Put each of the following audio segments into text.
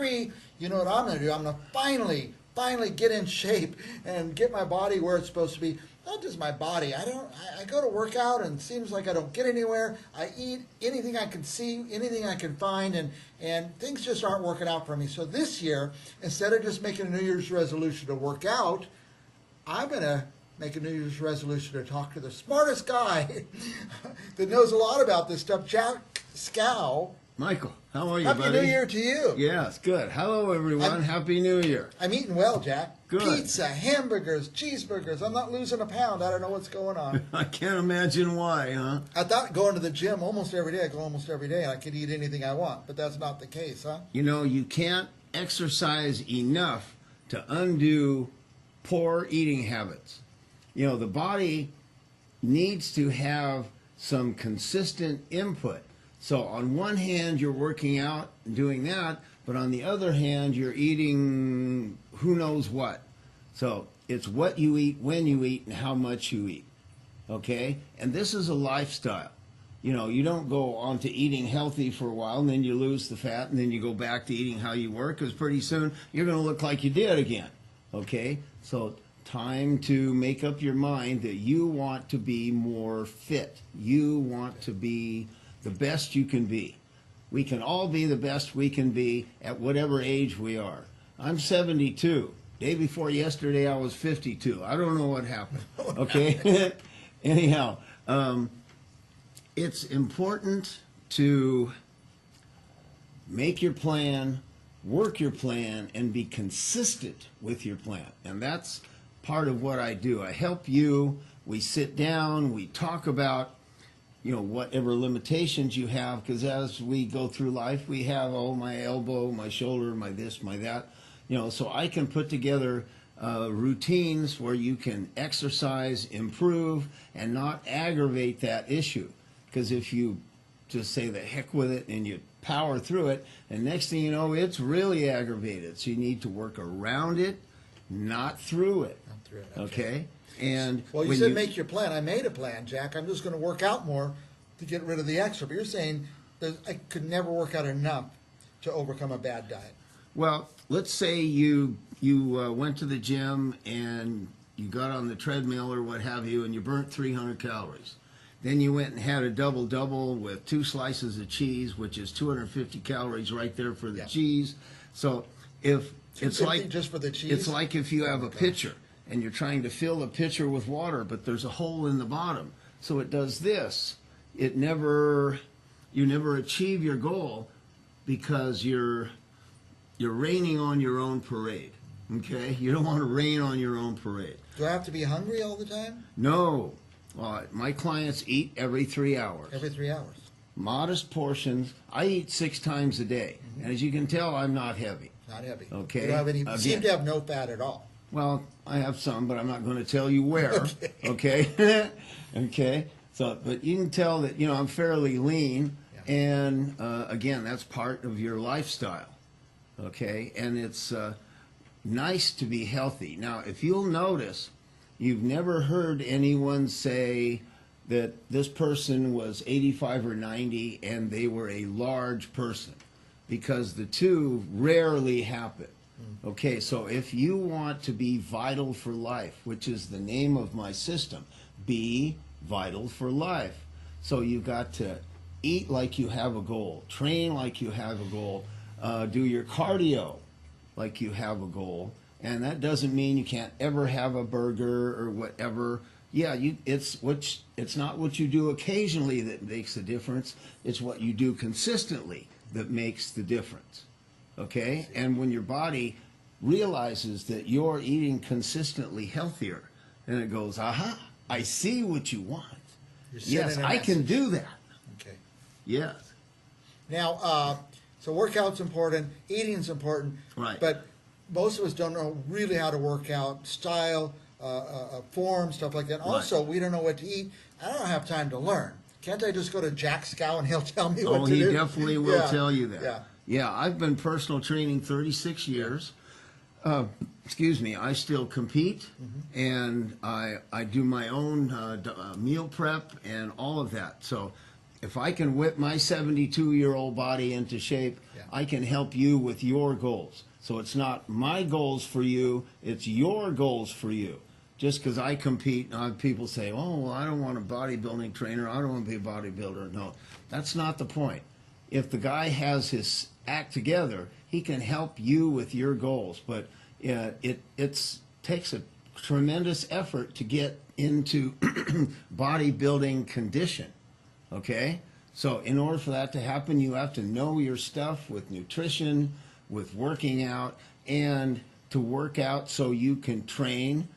You know what I'm going to do? I'm going to finally get in shape and get my body where it's supposed to be. Not just my body. I go to work out and it seems like I don't get anywhere. I eat anything I can see, anything I can find, and things just aren't working out for me. So this year, instead of just making a New Year's resolution to work out, I'm going to make a New Year's resolution to talk to the smartest guy that knows a lot about this stuff, Jack Scow. Michael, how are you, Happy buddy? New Year to you. Yes, good. Hello, everyone. Happy New Year. I'm eating well, Jack. Good. Pizza, hamburgers, cheeseburgers. I'm not losing a pound. I don't know what's going on. I can't imagine why, huh? I thought going to the gym almost every day. I go almost every day, and I could eat anything I want, but that's not the case, huh? You know, you can't exercise enough to undo poor eating habits. You know, the body needs to have some consistent input. So on one hand, you're working out and doing that, but on the other hand, you're eating who knows what. So it's what you eat, when you eat, and how much you eat. Okay? And this is a lifestyle. You know, you don't go on to eating healthy for a while, and then you lose the fat, and then you go back to eating how you were, because pretty soon you're going to look like you did again. Okay? So time to make up your mind that you want to be more fit. You want to be the best you can be. We can all be the best we can be at whatever age we are. I'm 72. Day before yesterday, I was 52. I don't know what happened. Okay? Anyhow, it's important to make your plan, work your plan, and be consistent with your plan. And that's part of what I do. I help you. We sit down. We talk about, you know, whatever limitations you have, because as we go through life, we have, oh, my elbow, my shoulder, my this, my that. You know, so I can put together routines where you can exercise, improve, and not aggravate that issue. Because if you just say the heck with it and you power through it, and next thing you know, it's really aggravated. So you need to work around it, not through it. Not through it. Okay? And well, you said make your plan. I made a plan, Jack. I'm just going to work out more to get rid of the extra. But you're saying I could never work out enough to overcome a bad diet. Well, let's say you went to the gym and you got on the treadmill or what have you, and you burnt 300 calories. Then you went and had a double-double with 2 slices of cheese, which is 250 calories right there for the cheese. So if it's like just for the cheese, it's like if you have a pitcher and you're trying to fill a pitcher with water, but there's a hole in the bottom. So it does this. You never achieve your goal because you're raining on your own parade. Okay? You don't want to rain on your own parade. Do I have to be hungry all the time? No. My clients eat every 3 hours. Every 3 hours. Modest portions. I eat 6 times a day. Mm-hmm. And as you can tell, I'm not heavy. Not heavy. Okay? You don't have any, you seem to have no fat at all. Well, I have some, but I'm not going to tell you where. Okay? Okay? So, but you can tell that, you know, I'm fairly lean. Yeah. And, again, that's part of your lifestyle. Okay? And it's nice to be healthy. Now, if you'll notice, you've never heard anyone say that this person was 85 or 90 and they were a large person, because the two rarely happen. Okay, so if you want to be vital for life, which is the name of my system, be vital for life. So you've got to eat like you have a goal, train like you have a goal, do your cardio like you have a goal. And that doesn't mean you can't ever have a burger or whatever. Yeah, it's not what you do occasionally that makes the difference. It's what you do consistently that makes the difference. Okay? And when your body realizes that you're eating consistently healthier, then it goes, aha, I see what you want. Yes, I can do that. Okay. Yes. Now, so workout's important, eating's important. Right. But most of us don't know really how to work out, style, form, stuff like that. Right. Also, we don't know what to eat. I don't have time to learn. Can't I just go to Jack Scow and he'll tell me what to do? Oh, he definitely will tell you that. Yeah. Yeah, I've been personal training 36 years. Excuse me, I still compete, and I do my own meal prep and all of that. So if I can whip my 72-year-old body into shape, I can help you with your goals. So it's not my goals for you, it's your goals for you. Just because I compete, people say, oh, well, I don't want a bodybuilding trainer, I don't want to be a bodybuilder. No, that's not the point. If the guy has his act together, he can help you with your goals. But it takes a tremendous effort to get into bodybuilding condition, okay? So in order for that to happen, you have to know your stuff with nutrition, with working out, and to work out so you can train,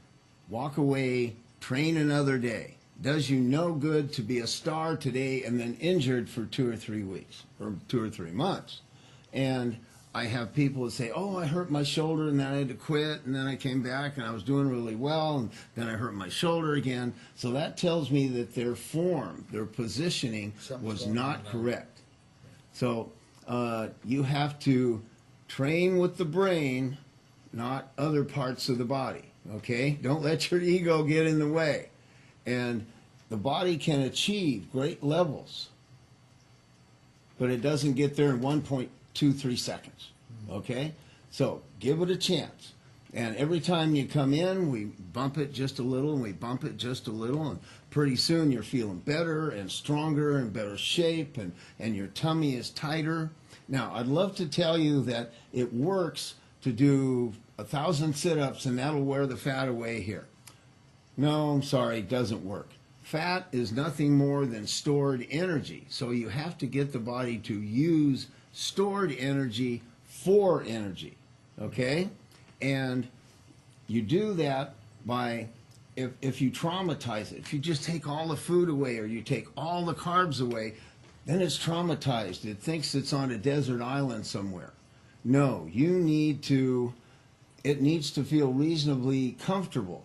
walk away, train another day. Does you no good to be a star today and then injured for 2 or 3 weeks or 2 or 3 months. And I have people that say, oh, I hurt my shoulder and then I had to quit and then I came back and I was doing really well and then I hurt my shoulder again. So that tells me that their form, their positioning was not correct. So you have to train with the brain, not other parts of the body, okay? Don't let your ego get in the way. And the body can achieve great levels, but it doesn't get there in 1.23 seconds, okay? So give it a chance. And every time you come in, we bump it just a little, and we bump it just a little, and pretty soon you're feeling better and stronger and better shape, and your tummy is tighter. Now, I'd love to tell you that it works to do 1,000 sit-ups and that'll wear the fat away here. No, I'm sorry, it doesn't work. Fat is nothing more than stored energy. So you have to get the body to use stored energy for energy, okay? And you do that by, if you traumatize it, if you just take all the food away or you take all the carbs away, then it's traumatized. It thinks it's on a desert island somewhere. No, you need to, it needs to feel reasonably comfortable.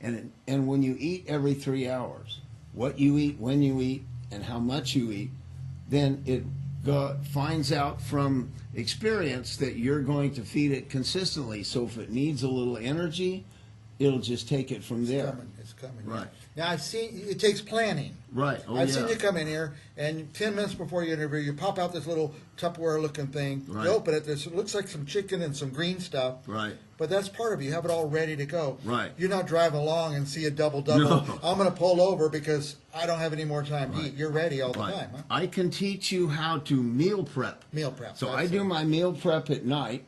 And when you eat every 3 hours, what you eat, when you eat, and how much you eat, then it finds out from experience that you're going to feed it consistently. So if it needs a little energy, it'll just take it from there. It's coming. Right. Now, I've seen, it takes planning. Right. Oh, I've seen you come in here, and 10 minutes before you interview, you pop out this little Tupperware-looking thing. Right. You open it, it looks like some chicken and some green stuff. Right. But that's part of it. You have it all ready to go. Right. You're not driving along and see a double-double. No. I'm going to pull over because I don't have any more time to Right. eat. You're ready all the Right. time, huh? I can teach you how to meal prep. Meal prep. So that's I do it. my meal prep at night,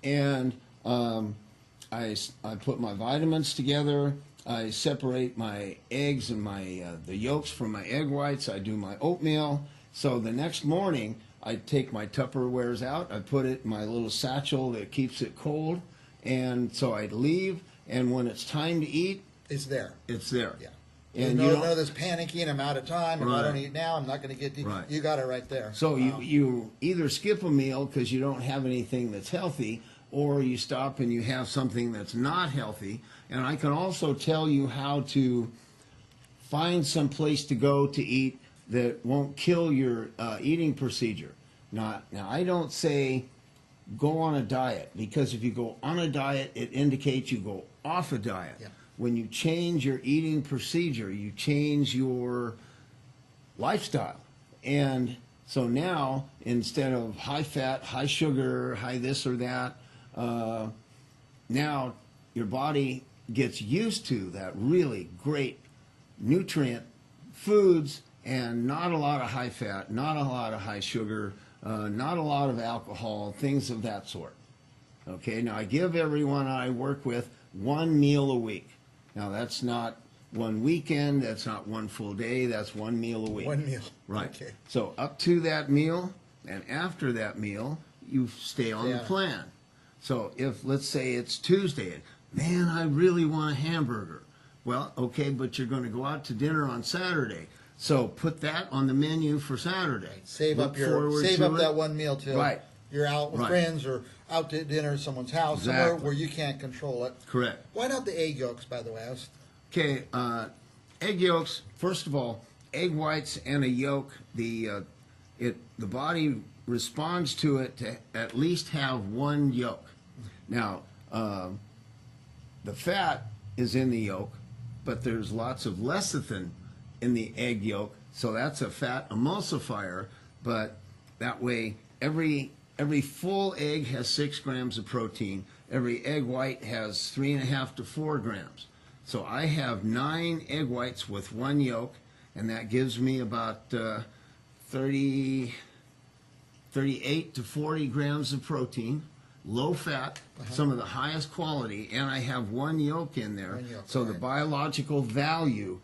and I put my vitamins together. I separate my eggs and the yolks from my egg whites. I do my oatmeal. So the next morning, I take my Tupperwares out. I put it in my little satchel that keeps it cold. And so I leave, and when it's time to eat, It's there. it's there. Yeah. And you you don't don't, know this panicking, I'm out of time. If I Right. don't eat now, I'm not going to get to Right. You got it right there. so Wow. you either skip a meal because you don't have anything that's healthy, or you stop and you have something that's not healthy. And I can also tell you how to find some place to go to eat that won't kill your eating procedure. Now, I don't say go on a diet, because if you go on a diet, it indicates you go off a diet. Yeah. When you change your eating procedure, you change your lifestyle. And so now, instead of high fat, high sugar, high this or that, now your body gets used to that really great nutrient foods, and not a lot of high fat, not a lot of high sugar, not a lot of alcohol, things of that sort. Okay, now I give everyone I work with 1 meal a week. Now that's not one weekend, that's not one full day, that's 1 meal a week. 1 meal. Right. Okay. So up to that meal, and after that meal, you stay on the Yeah. plan. So if, let's say it's Tuesday, man, I really want a hamburger. Well, okay, but you're going to go out to dinner on Saturday. So put that on the menu for Saturday. Save Look up forward save to up it. that 1 meal till Right. you're out with Right. friends or out to dinner at someone's house, somewhere Exactly. where you can't control it. Correct. Why not the egg yolks, by the way? Okay, egg yolks. First of all, egg whites and a yolk. The body responds to it to at least have 1 yolk. Now, the fat is in the yolk, but there's lots of lecithin in the egg yolk, so that's a fat emulsifier. But that way, every every full egg has 6 grams of protein. Every egg white has 3.5 to 4 grams. So I have 9 egg whites with 1 yolk, and that gives me about 38 to 40 grams of protein, low fat, some of the highest quality, and I have 1 yolk in there. So the biological value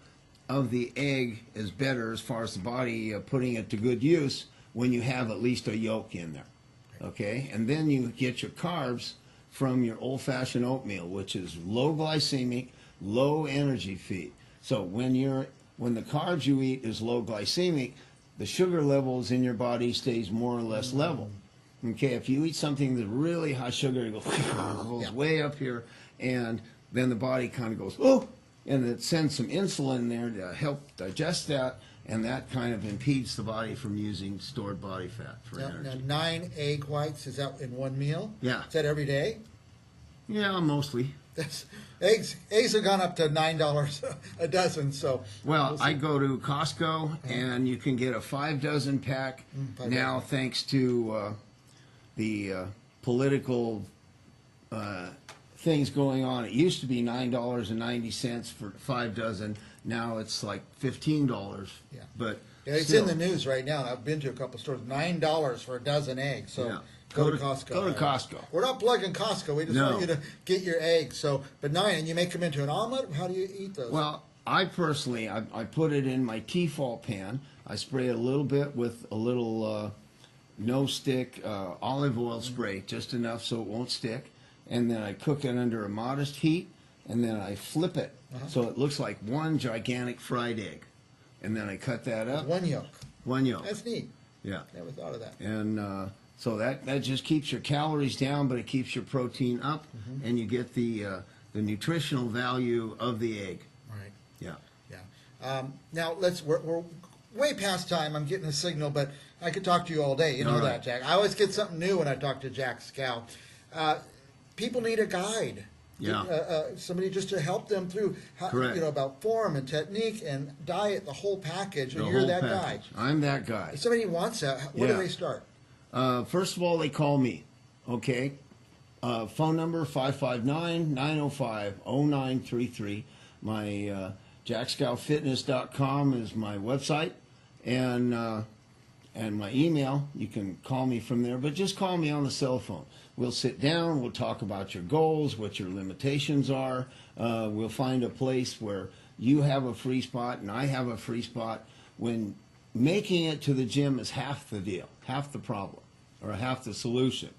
of the egg is better as far as the body putting it to good use when you have at least a yolk in there. Okay, and then you get your carbs from your old-fashioned oatmeal, which is low glycemic, low energy feed. So when the carbs you eat is low glycemic, the sugar levels in your body stays more or less level. Okay, if you eat something that's really high sugar, it goes way up here, and then the body kind of goes, oh, and it sends some insulin there to help digest that, and that kind of impedes the body from using stored body fat for energy. Now, 9 egg whites, is that in one meal? Yeah. Is that every day? Yeah, mostly. Eggs have gone up to $9 a dozen, so. Well, I go to Costco, and you can get a 5 dozen pack now, thanks to the political things going on. It used to be $9.90 for 5 dozen. Now it's like $15. Yeah. But it's still, in the news right now. I've been to a couple stores. $9 for a dozen eggs. So go to Costco. Go to Costco. We're not plugging Costco. We just want you to get your eggs. So, but 9, and you make them into an omelet. How do you eat those? Well, I personally, I put it in my Tefal pan. I spray it a little bit with a little no stick olive oil spray, just enough so it won't stick. And then I cook it under a modest heat, and then I flip it so it looks like one gigantic fried egg. And then I cut that up. 1 yolk. 1 yolk. That's neat. Yeah. Never thought of that. And so that just keeps your calories down, but it keeps your protein up, and you get the nutritional value of the egg. Right. Yeah. Yeah. Now we're way past time. I'm getting a signal, but I could talk to you all day. You know that, Jack. I always get something new when I talk to Jack Scow. People need a guide. Yeah. Somebody just to help them through, about form and technique and diet, the whole package. And you're that guy. I'm that guy. If somebody wants that, where do they start? First of all, they call me. Okay. Phone number 559-905-0933. My jackscowfitness.com is my website, and my email. You can call me from there, but just call me on the cell phone. We'll sit down, we'll talk about your goals, what your limitations are. We'll find a place where you have a free spot and I have a free spot. When making it to the gym is half the deal, half the problem, or half the solution.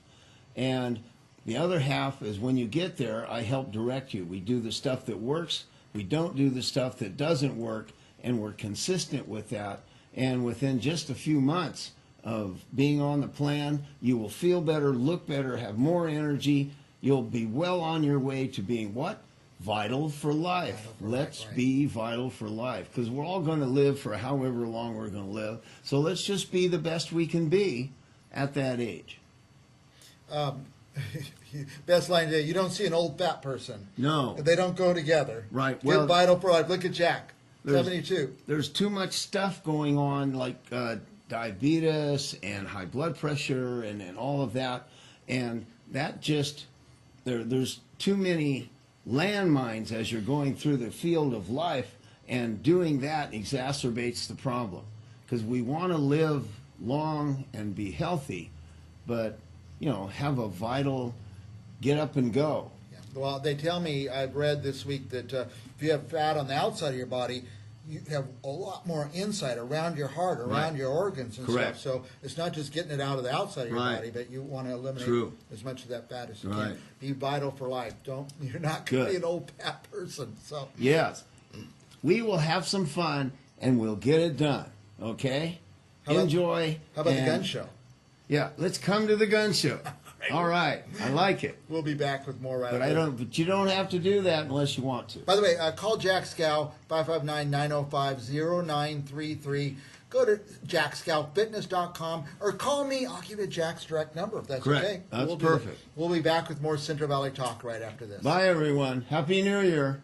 And the other half is when you get there, I help direct you. We do the stuff that works, we don't do the stuff that doesn't work, and we're consistent with that. And within just a few months of being on the plan, you will feel better, look better, have more energy. You'll be well on your way to being what? Vital for life. Let's be vital for life, because we're all going to live for however long we're going to live. So let's just be the best we can be at that age. Best line today, you don't see an old fat person. No. They don't go together. Right. Well, vital for life. Look at Jack, 72. There's too much stuff going on, like diabetes and high blood pressure and all of that. And that just, there's too many landmines as you're going through the field of life, and doing that exacerbates the problem. Because we want to live long and be healthy, but, have a vital get up and go. Yeah. Well, they tell me, I've read this week, that if you have fat on the outside of your body, you have a lot more inside, around your heart, around your organs and stuff. So it's not just getting it out of the outside of your body, but you want to eliminate as much of that fat as you can. Be vital for life. You're not going to be an old fat person. So yes, we will have some fun and we'll get it done. Okay, enjoy. How about the gun show? Yeah, let's come to the gun show. All right, I like it. We'll be back with more right away. But you don't have to do that unless you want to. By the way, call Jack Scow, 559-905-0933. Go to jackscowfitness.com or call me. I'll give you Jack's direct number if that's okay. That's perfect. We'll be back with more Central Valley Talk right after this. Bye, everyone. Happy New Year.